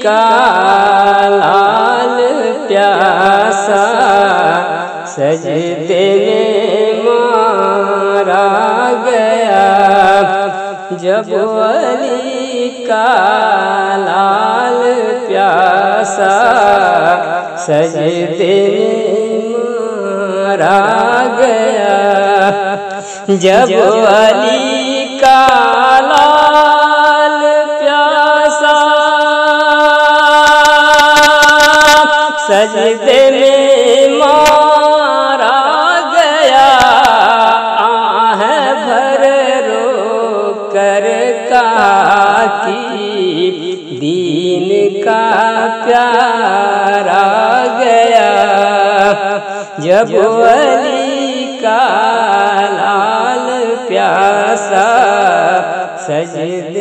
کا لال پیاسا سجدے میں مارا گیا، جب علی کا لال پیاسا سجدے میں مارا گیا، جب علی کا لال پیاسا سجدے میں مارا گیا، آہ بھر رو کر کہا کہ دین کا پیارا گیا، جب علی کا لال پیاسا سجدے